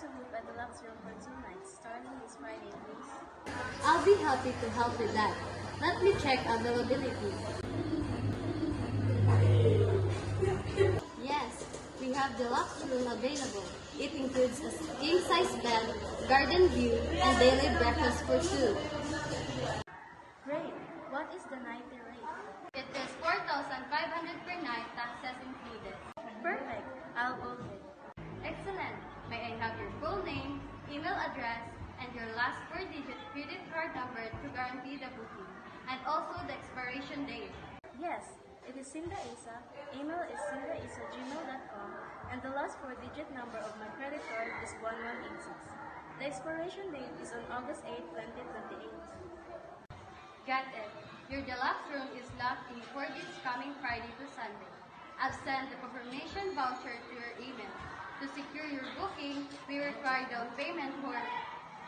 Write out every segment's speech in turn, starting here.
to book a deluxe room for 2 nights, starting this Friday, please? I'll be happy to help with that. Let me check availability. Yes, we have deluxe room available. It includes a king-size bed, garden view, and daily breakfast for two. Great! What is the nightly rate? It is 4,500 per night, taxes included. Perfect! I'll book it. Excellent. May I have your full name, email address, and your last four-digit credit card number to guarantee the booking, and also the expiration date. Yes, it is Cinda Isa. Email is cindaisa@gmail.com, and the last four-digit number of my credit card is 1186. The expiration date is on August 8, 2028. Got it. Your deluxe room is locked in for this coming Friday to Sunday. I've sent the confirmation voucher to your email. To secure your booking, we require down payment for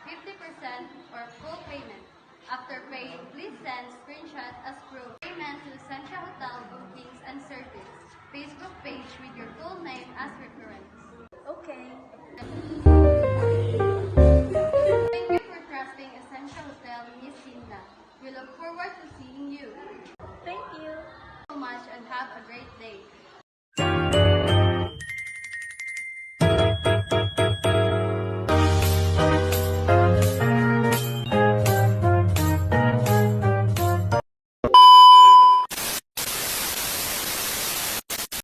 50% or full payment. After paying, please send screenshot as proof payment to Essentia Hotel Bookings and Service Facebook page with your full name as reference. Okay. Thank you for trusting Essentia Hotel, Miss Cinda. We look forward to seeing you. Thank you. So much and have a great day.